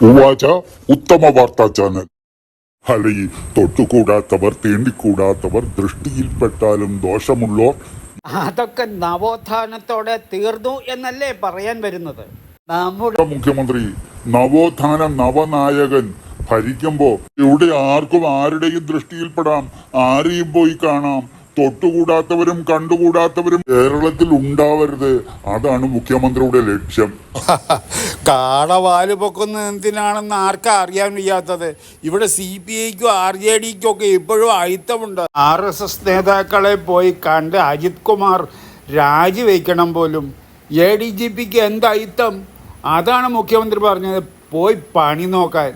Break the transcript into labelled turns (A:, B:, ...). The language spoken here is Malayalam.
A: ഉവാച ഉത്തമ വാർത്താ ചാനൽ. അല്ലെങ്കിൽ തൊട്ടുകൂടാത്തവർ തീണ്ടിക്കൂടാത്തവർ ദൃഷ്ടിയിൽപ്പെട്ടാലും ദോഷമുള്ളോർ.
B: അതൊക്കെ നവോത്ഥാനത്തോടെ തീർന്നു എന്നല്ലേ പറയാൻ വരുന്നത്? നമ്മുടെ
A: മുഖ്യമന്ത്രി നവോത്ഥാന നവനായകൻ ഭരിക്കുമ്പോ ഇവിടെ ആർക്കും ആരുടെയും ദൃഷ്ടിയിൽപ്പെടാം, ആരെയും പോയി കാണാം. തൊട്ടുകൂടാത്തവരും കണ്ടുകൂടാത്തവരും കേരളത്തിൽ ഉണ്ടാവരുത്. അതാണ് മുഖ്യമന്ത്രിയുടെ ലക്ഷ്യം.
C: കാടവാല് പൊക്കുന്നത് എന്തിനാണെന്ന് ആർക്കാ അറിയാൻ വയ്യാത്തത്? ഇവിടെ CPIക്കും RJDക്കും ഒക്കെ ഇപ്പോഴും അയിത്തമുണ്ട്. RSS നേതാക്കളെ പോയി കണ്ട് അജിത് കുമാർ രാജിവെക്കണം പോലും. ADGPക്ക് എന്ത് അയിത്തം? അതാണ് മുഖ്യമന്ത്രി പറഞ്ഞത്, പോയി പണി നോക്കാൻ.